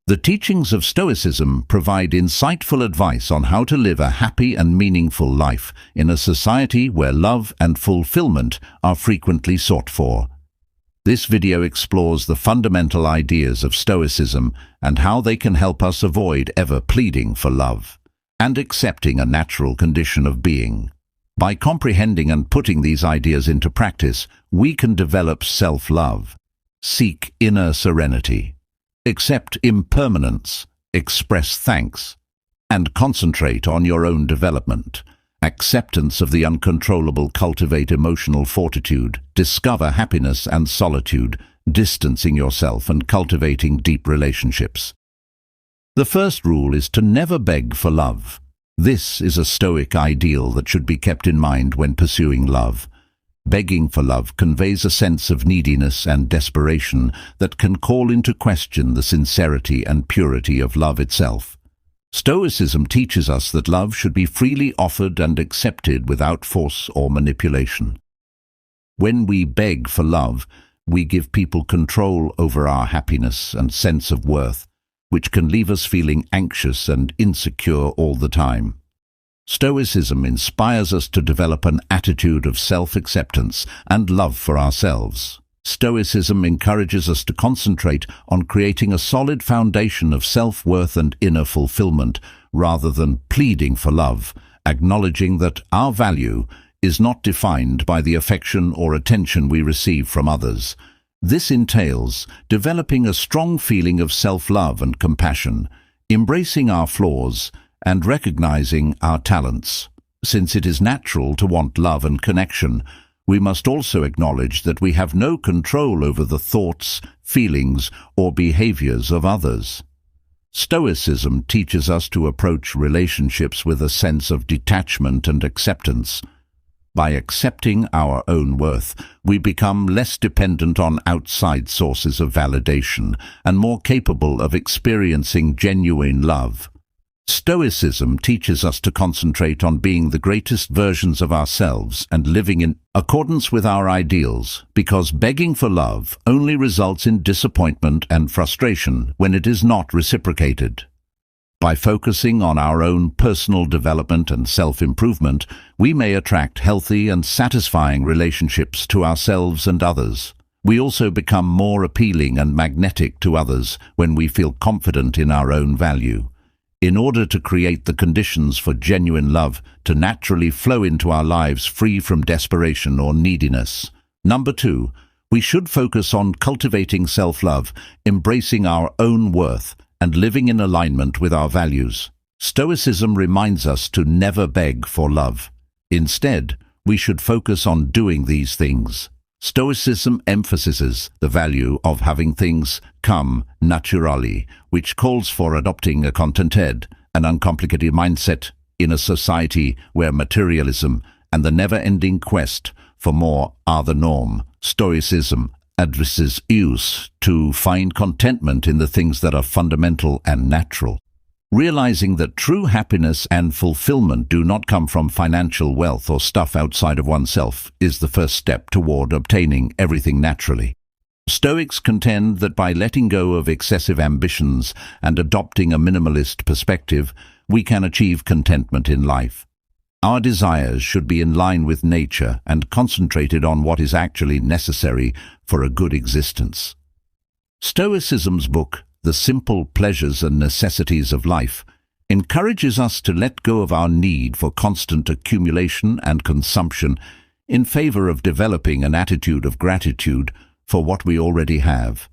The teachings of Stoicism provide insightful advice on how to live a happy and meaningful life in a society where love and fulfillment are frequently sought for. This video explores the fundamental ideas of Stoicism and how they can help us avoid ever pleading for love and accepting a natural condition of being. By comprehending and putting these ideas into practice, we can develop self-love, seek inner serenity, accept impermanence, express thanks, and concentrate on your own development. Acceptance of the uncontrollable, cultivate emotional fortitude, discover happiness and solitude, distancing yourself and cultivating deep relationships. The first rule is to never beg for love. This is a Stoic ideal that should be kept in mind when pursuing love. Begging for love conveys a sense of neediness and desperation that can call into question the sincerity and purity of love itself. Stoicism teaches us that love should be freely offered and accepted without force or manipulation. When we beg for love, we give people control over our happiness and sense of worth, which can leave us feeling anxious and insecure all the time. Stoicism inspires us to develop an attitude of self-acceptance and love for ourselves. Stoicism encourages us to concentrate on creating a solid foundation of self-worth and inner fulfillment rather than pleading for love, acknowledging that our value is not defined by the affection or attention we receive from others. This entails developing a strong feeling of self-love and compassion, embracing our flaws, and recognizing our talents. Since it is natural to want love and connection, we must also acknowledge that we have no control over the thoughts, feelings, or behaviors of others. Stoicism teaches us to approach relationships with a sense of detachment and acceptance. By accepting our own worth, we become less dependent on outside sources of validation and more capable of experiencing genuine love. Stoicism teaches us to concentrate on being the greatest versions of ourselves and living in accordance with our ideals, because begging for love only results in disappointment and frustration when it is not reciprocated. By focusing on our own personal development and self-improvement, we may attract healthy and satisfying relationships to ourselves and others. We also become more appealing and magnetic to others when we feel confident in our own value. In order to create the conditions for genuine love to naturally flow into our lives free from desperation or neediness. Number 2, we should focus on cultivating self-love, embracing our own worth, and living in alignment with our values. Stoicism reminds us to never beg for love. Instead, we should focus on doing these things. Stoicism emphasizes the value of having things come naturally, which calls for adopting a contented and uncomplicated mindset in a society where materialism and the never-ending quest for more are the norm. Stoicism addresses us to find contentment in the things that are fundamental and natural. Realizing that true happiness and fulfillment do not come from financial wealth or stuff outside of oneself is the first step toward obtaining everything naturally. Stoics contend that by letting go of excessive ambitions and adopting a minimalist perspective, we can achieve contentment in life. Our desires should be in line with nature and concentrated on what is actually necessary for a good existence. Stoicism's book, The Simple Pleasures and Necessities of Life, encourages us to let go of our need for constant accumulation and consumption in favor of developing an attitude of gratitude for what we already have.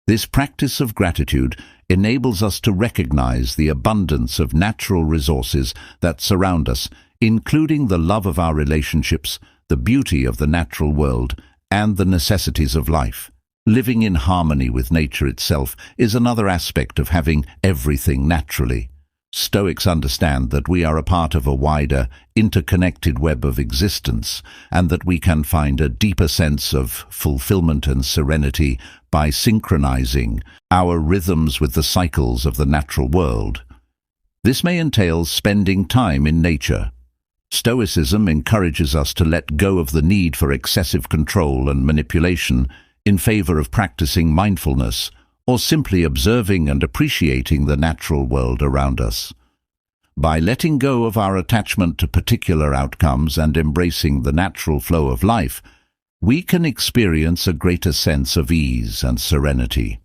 This practice of gratitude enables us to recognize the abundance of natural resources that surround us, including the love of our relationships, the beauty of the natural world, and the necessities of life. Living in harmony with nature itself is another aspect of having everything naturally. Stoics understand that we are a part of a wider, interconnected web of existence, and that we can find a deeper sense of fulfillment and serenity by synchronizing our rhythms with the cycles of the natural world. This may entail spending time in nature. Stoicism encourages us to let go of the need for excessive control and manipulation in favor of practicing mindfulness, or simply observing and appreciating the natural world around us. By letting go of our attachment to particular outcomes and embracing the natural flow of life, we can experience a greater sense of ease and serenity.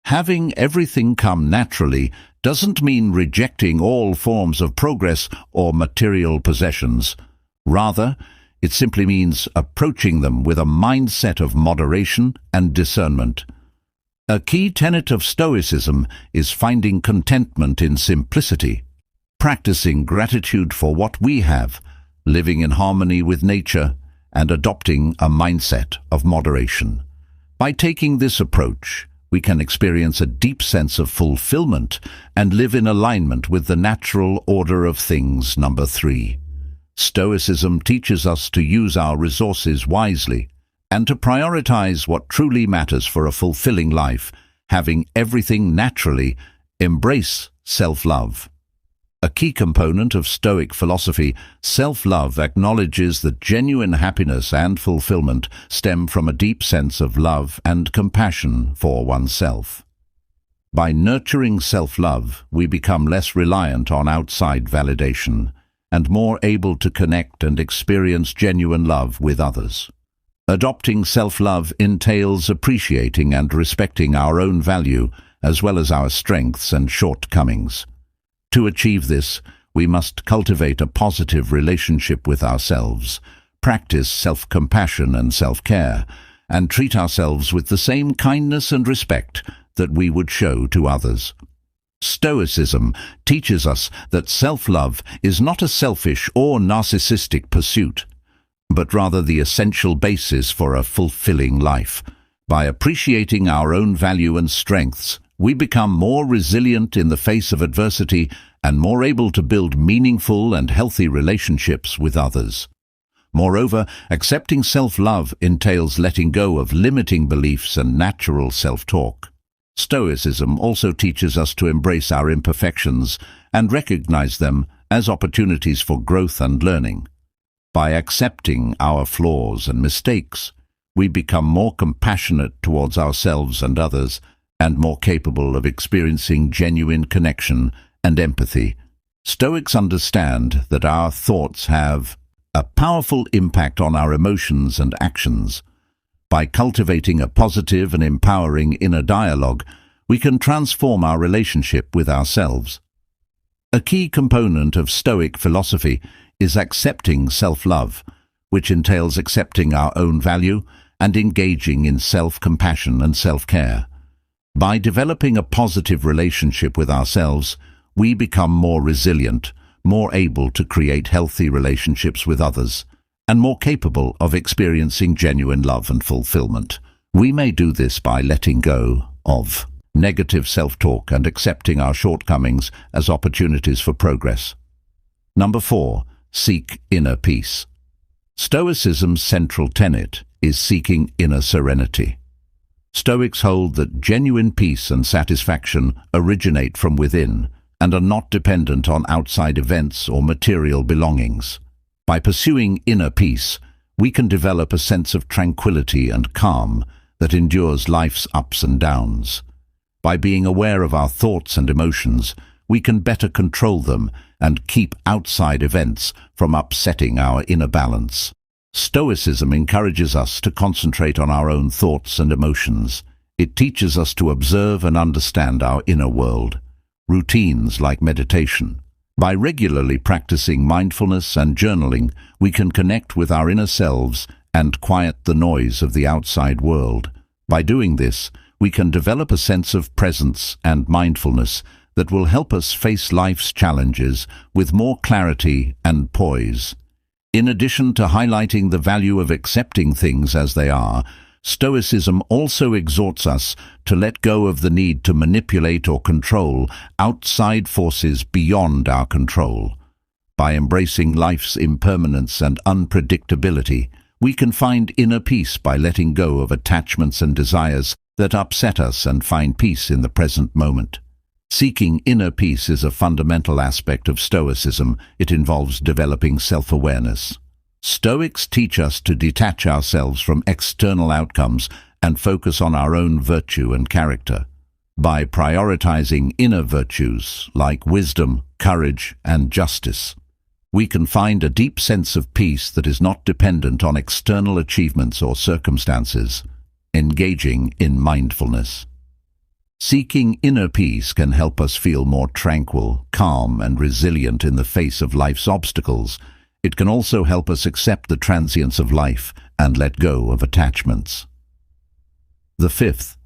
Having everything come naturally doesn't mean rejecting all forms of progress or material possessions. Rather, it simply means approaching them with a mindset of moderation and discernment. A key tenet of Stoicism is finding contentment in simplicity, practicing gratitude for what we have, living in harmony with nature, and adopting a mindset of moderation. By taking this approach, we can experience a deep sense of fulfillment and live in alignment with the natural order of things. Number 3. Stoicism teaches us to use our resources wisely and to prioritize what truly matters for a fulfilling life, having everything naturally. Embrace self-love. A key component of Stoic philosophy, self-love acknowledges that genuine happiness and fulfillment stem from a deep sense of love and compassion for oneself. By nurturing self-love, we become less reliant on outside validation and more able to connect and experience genuine love with others. Adopting self-love entails appreciating and respecting our own value as well as our strengths and shortcomings. To achieve this, we must cultivate a positive relationship with ourselves, practice self-compassion and self-care, and treat ourselves with the same kindness and respect that we would show to others. Stoicism teaches us that self-love is not a selfish or narcissistic pursuit, but rather the essential basis for a fulfilling life. By appreciating our own value and strengths, we become more resilient in the face of adversity and more able to build meaningful and healthy relationships with others. Moreover, accepting self-love entails letting go of limiting beliefs and natural self-talk. Stoicism also teaches us to embrace our imperfections and recognize them as opportunities for growth and learning. By accepting our flaws and mistakes, we become more compassionate towards ourselves and others, and more capable of experiencing genuine connection and empathy. Stoics understand that our thoughts have a powerful impact on our emotions and actions. By cultivating a positive and empowering inner dialogue, we can transform our relationship with ourselves. A key component of Stoic philosophy is accepting self-love, which entails accepting our own value and engaging in self-compassion and self-care. By developing a positive relationship with ourselves, we become more resilient, more able to create healthy relationships with others, and more capable of experiencing genuine love and fulfillment. We may do this by letting go of negative self-talk and accepting our shortcomings as opportunities for progress. Number 4. Seek inner peace. Stoicism's central tenet is seeking inner serenity. Stoics hold that genuine peace and satisfaction originate from within and are not dependent on outside events or material belongings. By pursuing inner peace, we can develop a sense of tranquility and calm that endures life's ups and downs. By being aware of our thoughts and emotions, we can better control them and keep outside events from upsetting our inner balance. Stoicism encourages us to concentrate on our own thoughts and emotions. It teaches us to observe and understand our inner world. Routines like meditation. By regularly practicing mindfulness and journaling, we can connect with our inner selves and quiet the noise of the outside world. By doing this, we can develop a sense of presence and mindfulness that will help us face life's challenges with more clarity and poise. In addition to highlighting the value of accepting things as they are, Stoicism also exhorts us to let go of the need to manipulate or control outside forces beyond our control. By embracing life's impermanence and unpredictability, we can find inner peace by letting go of attachments and desires that upset us and find peace in the present moment. Seeking inner peace is a fundamental aspect of Stoicism. It involves developing self-awareness. Stoics teach us to detach ourselves from external outcomes and focus on our own virtue and character. By prioritizing inner virtues like wisdom, courage, and justice, we can find a deep sense of peace that is not dependent on external achievements or circumstances. Engaging in mindfulness. Seeking inner peace can help us feel more tranquil, calm, and resilient in the face of life's obstacles. It can also help us accept the transience of life and let go of attachments. The fifth,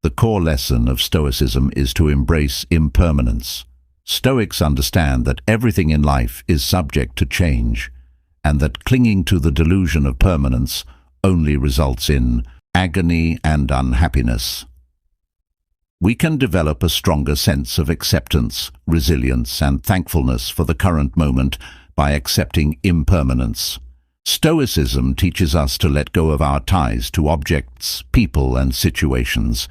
the core lesson of Stoicism is to embrace impermanence. Stoics understand that everything in life is subject to change, and that clinging to the delusion of permanence only results in agony and unhappiness. We can develop a stronger sense of acceptance, resilience, and thankfulness for the current moment by accepting impermanence. Stoicism teaches us to let go of our ties to objects, people, and situations.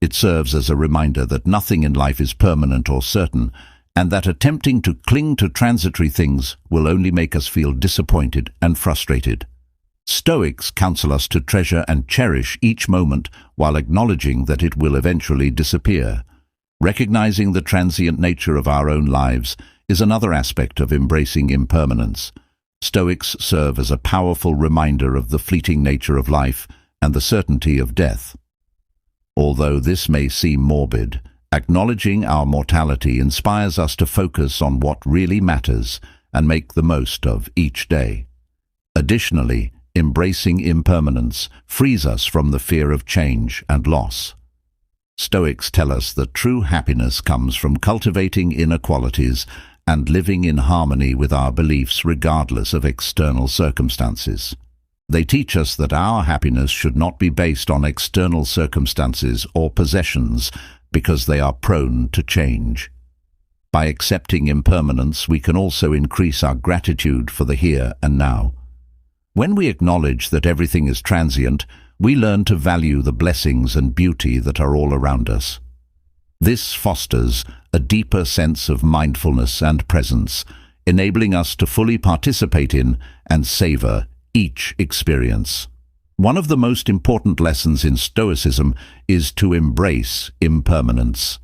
It serves as a reminder that nothing in life is permanent or certain, and that attempting to cling to transitory things will only make us feel disappointed and frustrated. Stoics counsel us to treasure and cherish each moment while acknowledging that it will eventually disappear. Recognizing the transient nature of our own lives is another aspect of embracing impermanence. Stoics serve as a powerful reminder of the fleeting nature of life and the certainty of death. Although this may seem morbid, acknowledging our mortality inspires us to focus on what really matters and make the most of each day. Additionally, embracing impermanence frees us from the fear of change and loss. Stoics tell us that true happiness comes from cultivating inner qualities and living in harmony with our beliefs regardless of external circumstances. They teach us that our happiness should not be based on external circumstances or possessions because they are prone to change. By accepting impermanence, we can also increase our gratitude for the here and now. When we acknowledge that everything is transient, we learn to value the blessings and beauty that are all around us. This fosters a deeper sense of mindfulness and presence, enabling us to fully participate in and savor each experience. One of the most important lessons in Stoicism is to embrace impermanence.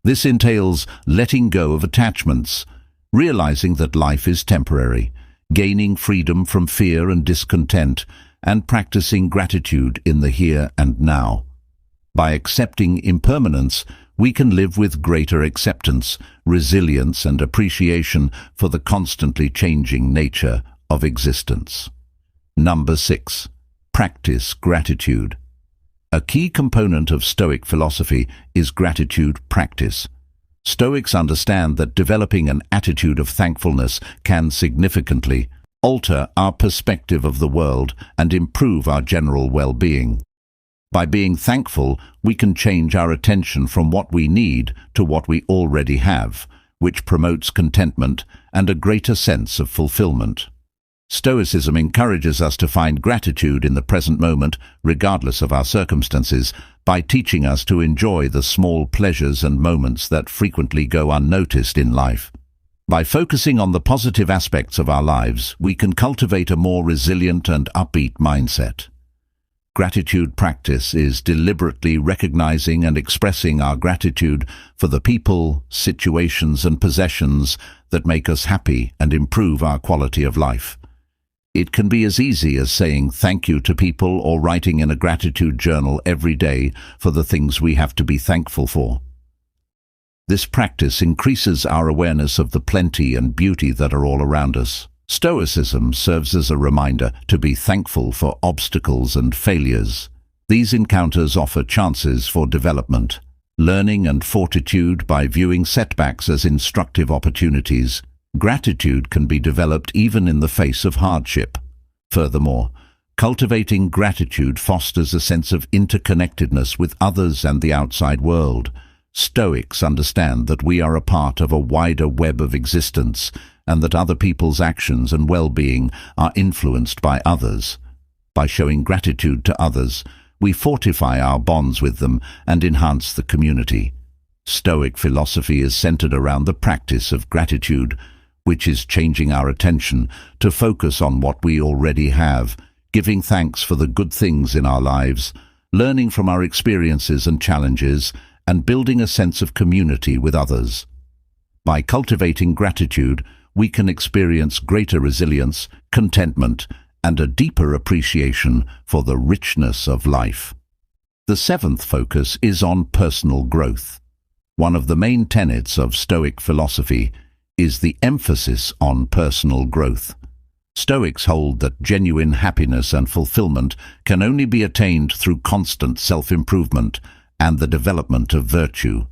This entails letting go of attachments, realizing that life is temporary, gaining freedom from fear and discontent, and practicing gratitude in the here and now. By accepting impermanence, we can live with greater acceptance, resilience, and appreciation for the constantly changing nature of existence. Number 6. Practice gratitude. A key component of Stoic philosophy is gratitude practice. Stoics understand that developing an attitude of thankfulness can significantly alter our perspective of the world and improve our general well-being. By being thankful, we can change our attention from what we need to what we already have, which promotes contentment and a greater sense of fulfillment. Stoicism encourages us to find gratitude in the present moment, regardless of our circumstances, by teaching us to enjoy the small pleasures and moments that frequently go unnoticed in life. By focusing on the positive aspects of our lives, we can cultivate a more resilient and upbeat mindset. Gratitude practice is deliberately recognizing and expressing our gratitude for the people, situations, and possessions that make us happy and improve our quality of life. It can be as easy as saying thank you to people or writing in a gratitude journal every day for the things we have to be thankful for. This practice increases our awareness of the plenty and beauty that are all around us. Stoicism serves as a reminder to be thankful for obstacles and failures. These encounters offer chances for development, learning, and fortitude. By viewing setbacks as instructive opportunities, gratitude can be developed even in the face of hardship. Furthermore, cultivating gratitude fosters a sense of interconnectedness with others and the outside world. Stoics understand that we are a part of a wider web of existence and that other people's actions and well-being are influenced by others. By showing gratitude to others, we fortify our bonds with them and enhance the community. Stoic philosophy is centered around the practice of gratitude, which is changing our attention to focus on what we already have, giving thanks for the good things in our lives, learning from our experiences and challenges, and building a sense of community with others. By cultivating gratitude, we can experience greater resilience, contentment, and a deeper appreciation for the richness of life. The seventh focus is on personal growth. One of the main tenets of Stoic philosophy is the emphasis on personal growth. Stoics hold that genuine happiness and fulfillment can only be attained through constant self-improvement and the development of virtue.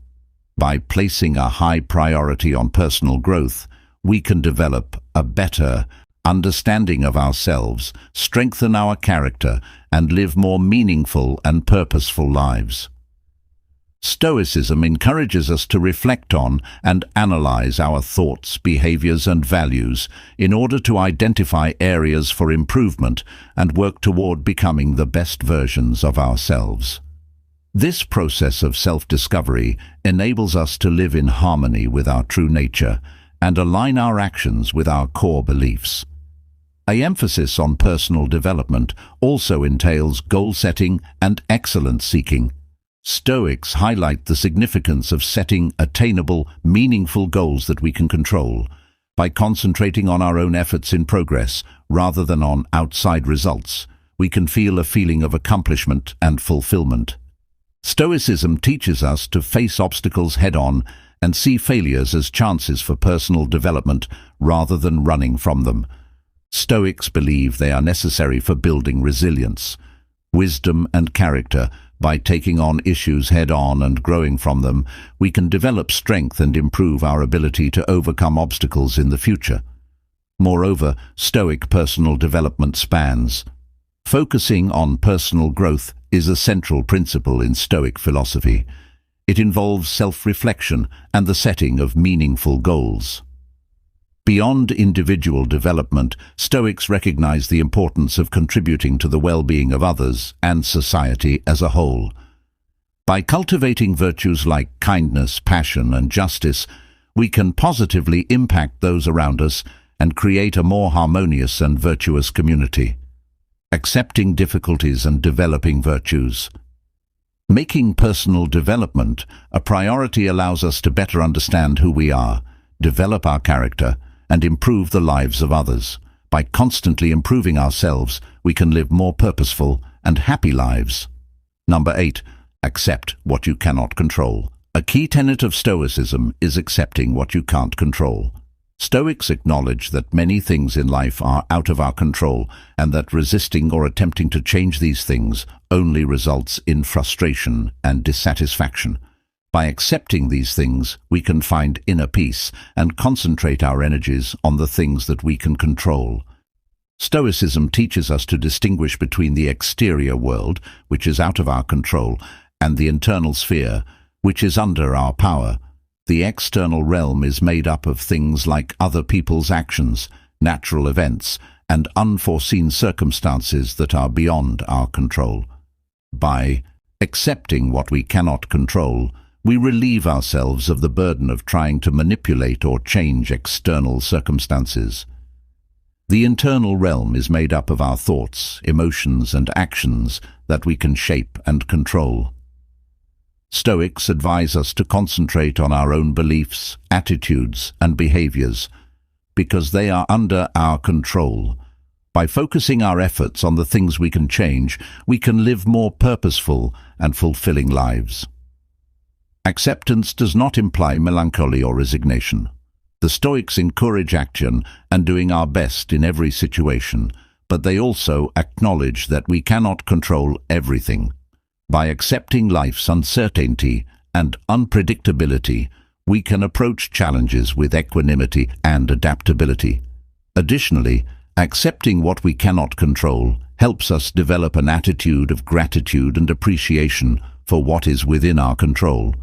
By placing a high priority on personal growth, we can develop a better understanding of ourselves, strengthen our character, and live more meaningful and purposeful lives. Stoicism encourages us to reflect on and analyze our thoughts, behaviors, and values in order to identify areas for improvement and work toward becoming the best versions of ourselves. This process of self-discovery enables us to live in harmony with our true nature and align our actions with our core beliefs. An emphasis on personal development also entails goal setting and excellence seeking. Stoics highlight the significance of setting attainable, meaningful goals that we can control. By concentrating on our own efforts in progress rather than on outside results, we can feel a feeling of accomplishment and fulfillment. Stoicism teaches us to face obstacles head-on and see failures as chances for personal development rather than running from them. Stoics believe they are necessary for building resilience, wisdom, and character. By taking on issues head-on and growing from them, we can develop strength and improve our ability to overcome obstacles in the future. Moreover, Stoic personal development spans. Focusing on personal growth is a central principle in Stoic philosophy. It involves self-reflection and the setting of meaningful goals. Beyond individual development, Stoics recognize the importance of contributing to the well-being of others and society as a whole. By cultivating virtues like kindness, passion, and justice, we can positively impact those around us and create a more harmonious and virtuous community. Accepting difficulties and developing virtues. Making personal development a priority allows us to better understand who we are, develop our character, and improve the lives of others. By constantly improving ourselves, we can live more purposeful and happy lives. Number 8. Accept what you cannot control. A key tenet of Stoicism is accepting what you can't control. Stoics acknowledge that many things in life are out of our control and that resisting or attempting to change these things only results in frustration and dissatisfaction. By accepting these things, we can find inner peace and concentrate our energies on the things that we can control. Stoicism teaches us to distinguish between the exterior world, which is out of our control, and the internal sphere, which is under our power. The external realm is made up of things like other people's actions, natural events, and unforeseen circumstances that are beyond our control. By accepting what we cannot control, we relieve ourselves of the burden of trying to manipulate or change external circumstances. The internal realm is made up of our thoughts, emotions, and actions that we can shape and control. Stoics advise us to concentrate on our own beliefs, attitudes, and behaviors, because they are under our control. By focusing our efforts on the things we can change, we can live more purposeful and fulfilling lives. Acceptance does not imply melancholy or resignation. The Stoics encourage action and doing our best in every situation, but they also acknowledge that we cannot control everything. By accepting life's uncertainty and unpredictability, we can approach challenges with equanimity and adaptability. Additionally, accepting what we cannot control helps us develop an attitude of gratitude and appreciation for what is within our control.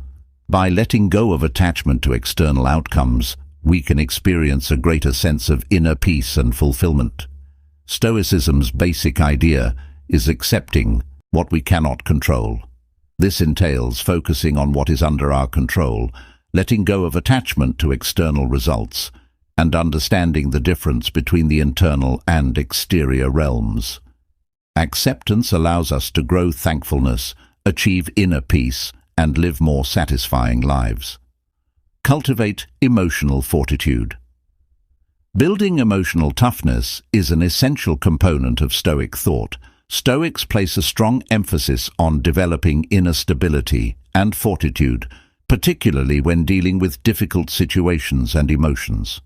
By letting go of attachment to external outcomes, we can experience a greater sense of inner peace and fulfillment. Stoicism's basic idea is accepting what we cannot control. This entails focusing on what is under our control, letting go of attachment to external results, and understanding the difference between the internal and exterior realms. Acceptance allows us to grow thankfulness, achieve inner peace, and live more satisfying lives. Cultivate emotional fortitude. Building emotional toughness is an essential component of Stoic thought. Stoics place a strong emphasis on developing inner stability and fortitude, particularly when dealing with difficult situations and emotions.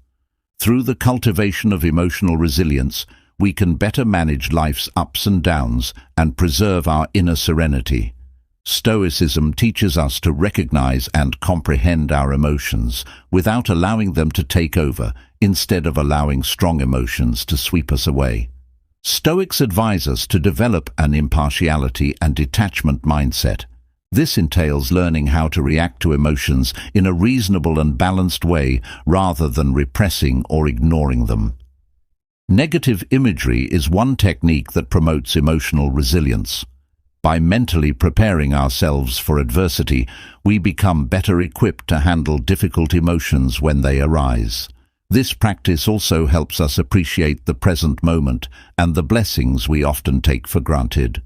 Through the cultivation of emotional resilience, we can better manage life's ups and downs and preserve our inner serenity. Stoicism teaches us to recognize and comprehend our emotions without allowing them to take over, instead of allowing strong emotions to sweep us away. Stoics advise us to develop an impartiality and detachment mindset. This entails learning how to react to emotions in a reasonable and balanced way rather than repressing or ignoring them. Negative imagery is one technique that promotes emotional resilience. By mentally preparing ourselves for adversity, we become better equipped to handle difficult emotions when they arise. This practice also helps us appreciate the present moment and the blessings we often take for granted.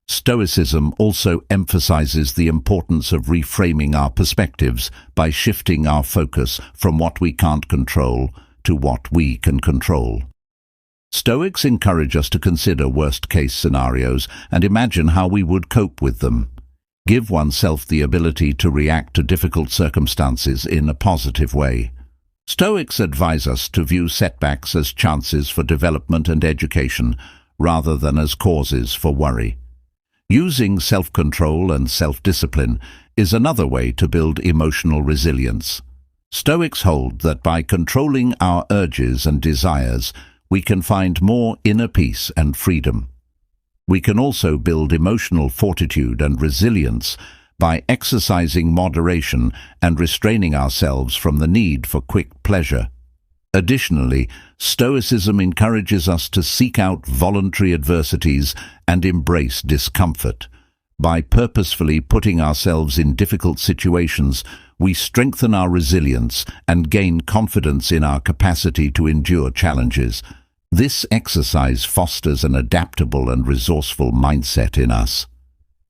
Stoicism also emphasizes the importance of reframing our perspectives by shifting our focus from what we can't control to what we can control. Stoics encourage us to consider worst-case scenarios and imagine how we would cope with them. Give oneself the ability to react to difficult circumstances in a positive way. Stoics advise us to view setbacks as chances for development and education, rather than as causes for worry. Using self-control and self-discipline is another way to build emotional resilience. Stoics hold that by controlling our urges and desires, we can find more inner peace and freedom. We can also build emotional fortitude and resilience by exercising moderation and restraining ourselves from the need for quick pleasure. Additionally, Stoicism encourages us to seek out voluntary adversities and embrace discomfort. By purposefully putting ourselves in difficult situations, we strengthen our resilience and gain confidence in our capacity to endure challenges. This exercise fosters an adaptable and resourceful mindset in us.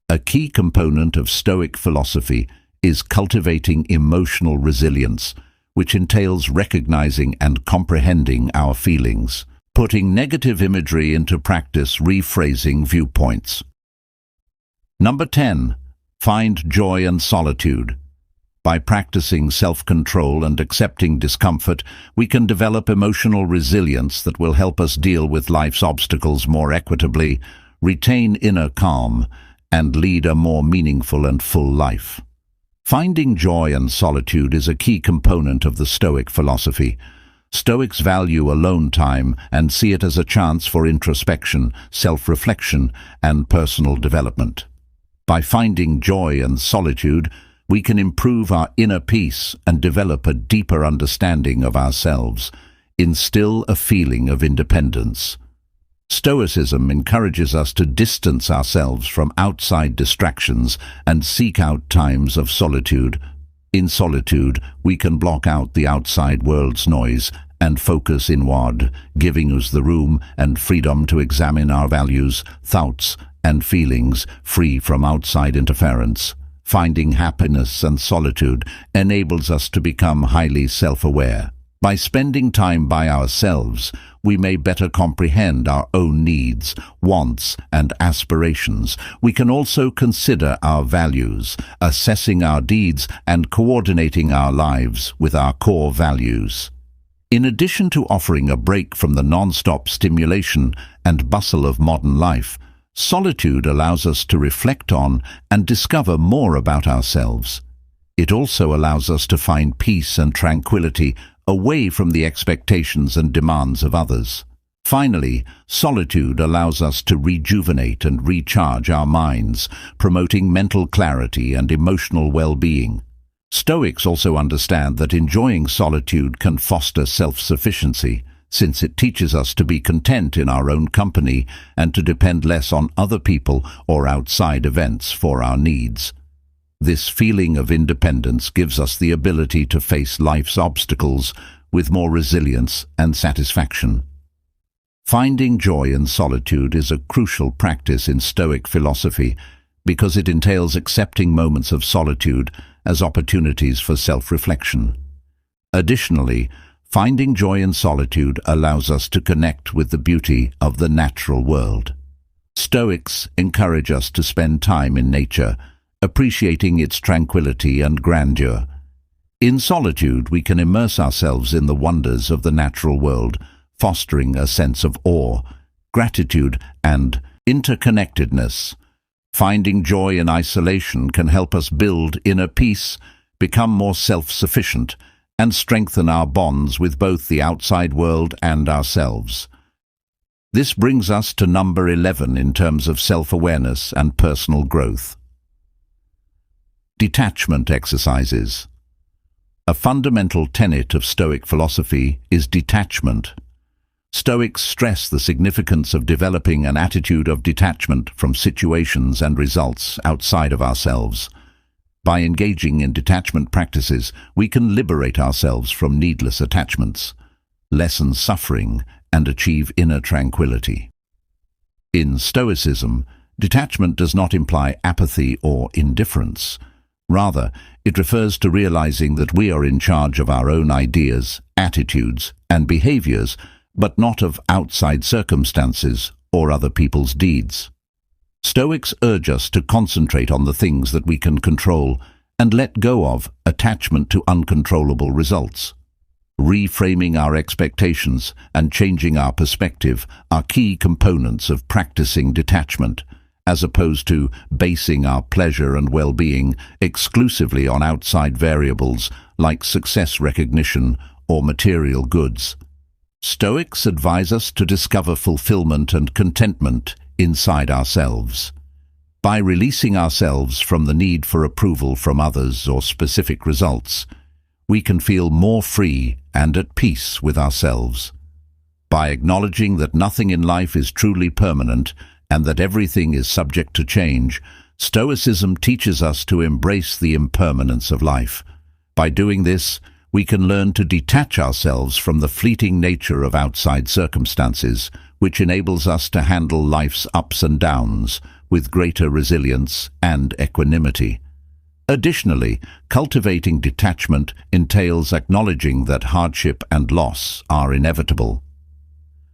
A key component of Stoic philosophy is cultivating emotional resilience, which entails recognizing and comprehending our feelings, putting negative imagery into practice, rephrasing viewpoints. Number 10. Find joy and solitude. By practicing self-control and accepting discomfort, we can develop emotional resilience that will help us deal with life's obstacles more equitably, retain inner calm, and lead a more meaningful and full life. Finding joy and solitude is a key component of the Stoic philosophy. Stoics value alone time and see it as a chance for introspection, self-reflection, and personal development. By finding joy and solitude, we can improve our inner peace and develop a deeper understanding of ourselves, instill a feeling of independence. Stoicism encourages us to distance ourselves from outside distractions and seek out times of solitude. In solitude, we can block out the outside world's noise and focus inward, giving us the room and freedom to examine our values, thoughts, and feelings, free from outside interference. Finding happiness and solitude enables us to become highly self-aware. By spending time by ourselves, we may better comprehend our own needs, wants, and aspirations. We can also consider our values, assessing our deeds and coordinating our lives with our core values. In addition to offering a break from the non-stop stimulation and bustle of modern life, solitude allows us to reflect on and discover more about ourselves. It also allows us to find peace and tranquility away from the expectations and demands of others. Finally, solitude allows us to rejuvenate and recharge our minds, promoting mental clarity and emotional well-being. Stoics also understand that enjoying solitude can foster self-sufficiency, since it teaches us to be content in our own company and to depend less on other people or outside events for our needs. This feeling of independence gives us the ability to face life's obstacles with more resilience and satisfaction. Finding joy in solitude is a crucial practice in Stoic philosophy because it entails accepting moments of solitude as opportunities for self-reflection. Additionally, finding joy in solitude allows us to connect with the beauty of the natural world. Stoics encourage us to spend time in nature, appreciating its tranquility and grandeur. In solitude, we can immerse ourselves in the wonders of the natural world, fostering a sense of awe, gratitude, and interconnectedness. Finding joy in isolation can help us build inner peace, become more self-sufficient, and strengthen our bonds with both the outside world and ourselves. This brings us to number 11 in terms of self-awareness and personal growth. Detachment exercises. A fundamental tenet of Stoic philosophy is detachment. Stoics stress the significance of developing an attitude of detachment from situations and results outside of ourselves. By engaging in detachment practices, we can liberate ourselves from needless attachments, lessen suffering, and achieve inner tranquility. In Stoicism, detachment does not imply apathy or indifference. Rather, it refers to realizing that we are in charge of our own ideas, attitudes, and behaviors, but not of outside circumstances or other people's deeds. Stoics urge us to concentrate on the things that we can control and let go of attachment to uncontrollable results. Reframing our expectations and changing our perspective are key components of practicing detachment, as opposed to basing our pleasure and well-being exclusively on outside variables like success recognition or material goods. Stoics advise us to discover fulfillment and contentment inside ourselves. By releasing ourselves from the need for approval from others or specific results, we can feel more free and at peace with ourselves. By acknowledging that nothing in life is truly permanent and that everything is subject to change, Stoicism teaches us to embrace the impermanence of life. By doing this, we can learn to detach ourselves from the fleeting nature of outside circumstances, which enables us to handle life's ups and downs with greater resilience and equanimity. Additionally, cultivating detachment entails acknowledging that hardship and loss are inevitable.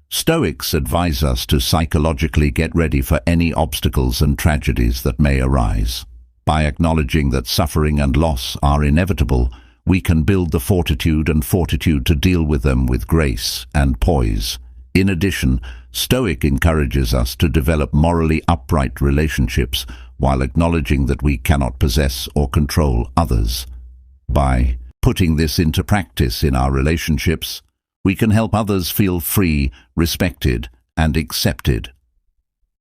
Stoics advise us to psychologically get ready for any obstacles and tragedies that may arise. By acknowledging that suffering and loss are inevitable, we can build the fortitude to deal with them with grace and poise. In addition, Stoic encourages us to develop morally upright relationships while acknowledging that we cannot possess or control others. By putting this into practice in our relationships, we can help others feel free, respected, and accepted.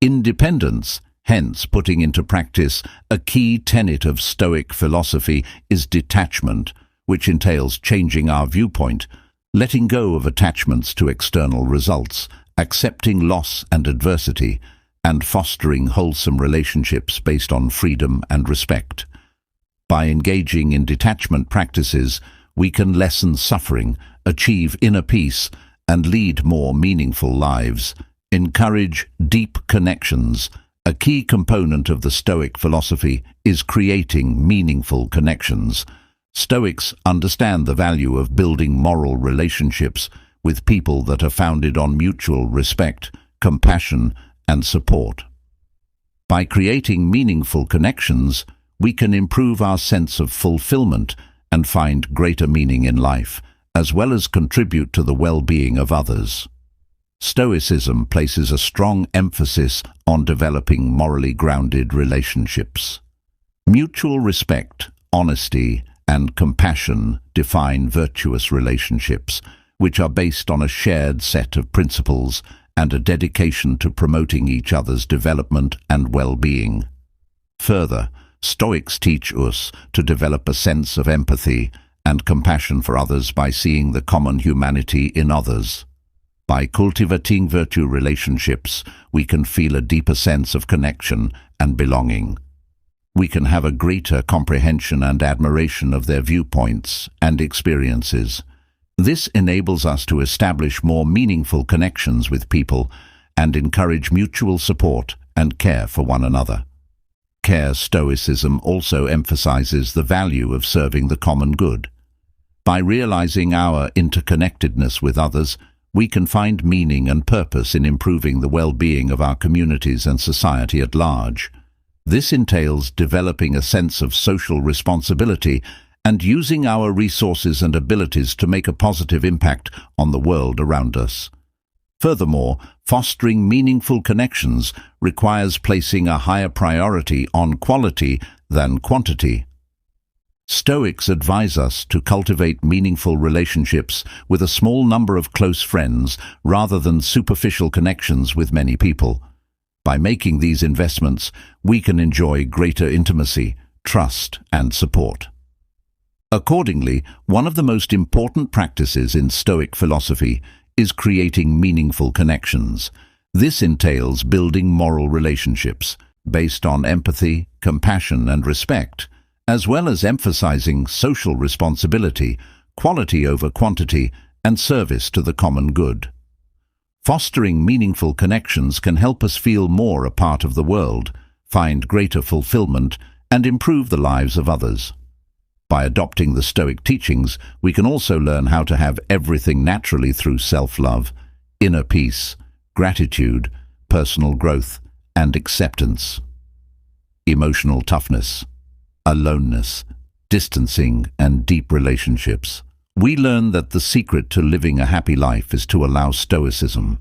Independence, hence putting into practice a key tenet of Stoic philosophy, is detachment, which entails changing our viewpoint, letting go of attachments to external results, accepting loss and adversity, and fostering wholesome relationships based on freedom and respect. By engaging in detachment practices, we can lessen suffering, achieve inner peace, and lead more meaningful lives. Encourage deep connections. A key component of the Stoic philosophy is creating meaningful connections. Stoics understand the value of building moral relationships with people that are founded on mutual respect, compassion, and support. By creating meaningful connections, we can improve our sense of fulfillment and find greater meaning in life, as well as contribute to the well-being of others. Stoicism places a strong emphasis on developing morally grounded relationships. Mutual respect, honesty, and compassion define virtuous relationships, which are based on a shared set of principles and a dedication to promoting each other's development and well-being. Further, Stoics teach us to develop a sense of empathy and compassion for others by seeing the common humanity in others. By cultivating virtue relationships, we can feel a deeper sense of connection and belonging. We can have a greater comprehension and admiration of their viewpoints and experiences, This enables us to establish more meaningful connections with people and encourage mutual support and care for one another. Stoicism also emphasizes the value of serving the common good. By realizing our interconnectedness with others, we can find meaning and purpose in improving the well-being of our communities and society at large. This entails developing a sense of social responsibility and using our resources and abilities to make a positive impact on the world around us. Furthermore, fostering meaningful connections requires placing a higher priority on quality than quantity. Stoics advise us to cultivate meaningful relationships with a small number of close friends rather than superficial connections with many people. By making these investments, we can enjoy greater intimacy, trust, and support. Accordingly, one of the most important practices in Stoic philosophy is creating meaningful connections. This entails building moral relationships based on empathy, compassion, and respect, as well as emphasizing social responsibility, quality over quantity, and service to the common good. Fostering meaningful connections can help us feel more a part of the world, find greater fulfillment, and improve the lives of others. By adopting the Stoic teachings, we can also learn how to have everything naturally through self-love, inner peace, gratitude, personal growth, and acceptance. Emotional toughness, aloneness, distancing, and deep relationships. We learn that the secret to living a happy life is to allow Stoicism